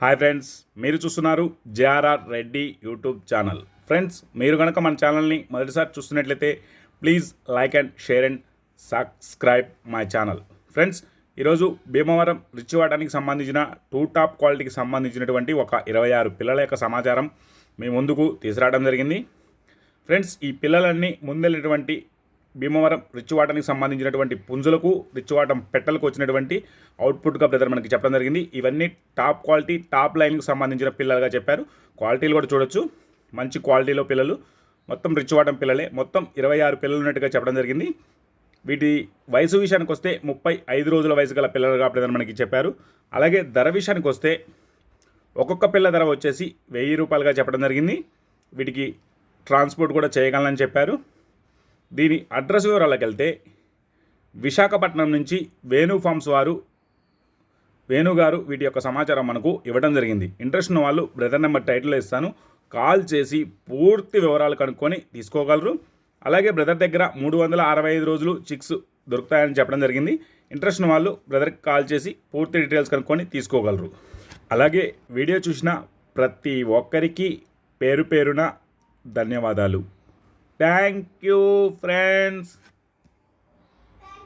Hi friends, మీరు చూస్తున్నారు JRR Reddy YouTube channel. Friends, మీరు కనుక మన ఛానల్ని మొదటిసారి చూస్తున్నట్లయితే please like and share and subscribe my channel. Friends, ఈరోజు భీమవరం రిచ్వాటానికి సంబంధించిన టాప్ క్వాలిటీకి సంబంధించినటువంటి ఒక 26 పిల్లల యొక్క సమాచారం మీ ముందుకు తీసుకురావడం జరిగింది. ఫ్రెండ్స్, ఈ పిల్లలన్నీ ముందెళ్ళినటువంటి భీమవరం రిచ్వాటానికి సంబంధించినటువంటి పుంజులకు రిచ్వాటం పెట్టలకు వచ్చినటువంటి అవుట్పుట్గా బ్రదర్ మనకి చెప్పడం జరిగింది. ఇవన్నీ టాప్ క్వాలిటీ టాప్ లైన్కి సంబంధించిన పిల్లలుగా చెప్పారు. క్వాలిటీలు కూడా చూడొచ్చు, మంచి క్వాలిటీలో పిల్లలు, మొత్తం రిచ్వాటం పిల్లలే. మొత్తం 26 పిల్లలు ఉన్నట్టుగా చెప్పడం జరిగింది. వీటి వయసు విషయానికి వస్తే 35 రోజుల వయసు గల పిల్లలుగా బ్రదర్ మనకి చెప్పారు. అలాగే ధర విషయానికి వస్తే ఒక్కొక్క పిల్ల ధర వచ్చేసి 1000 రూపాయలుగా చెప్పడం జరిగింది. వీటికి ట్రాన్స్పోర్ట్ కూడా చేయగలనని చెప్పారు. దీని అడ్రస్ వివరాలకు వెళ్తే విశాఖపట్నం నుంచి వేణు ఫార్మ్స్ వారు వేణు గారు వీటి యొక్క సమాచారం మనకు ఇవ్వడం జరిగింది. ఇంట్రెస్ట్ ఉన్న వాళ్ళు బ్రదర్ నెంబర్ టైటిల్లో ఇస్తాను, కాల్ చేసి పూర్తి వివరాలు కనుక్కొని తీసుకోగలరు. అలాగే బ్రదర్ దగ్గర 365 రోజులు చిక్స్ దొరుకుతాయని చెప్పడం జరిగింది. ఇంట్రెస్ట్ ఉన్న వాళ్ళు బ్రదర్కి కాల్ చేసి పూర్తి డీటెయిల్స్ కనుక్కొని తీసుకోగలరు. అలాగే వీడియో చూసిన ప్రతి ఒక్కరికి పేరు పేరున ధన్యవాదాలు. Thank you friends.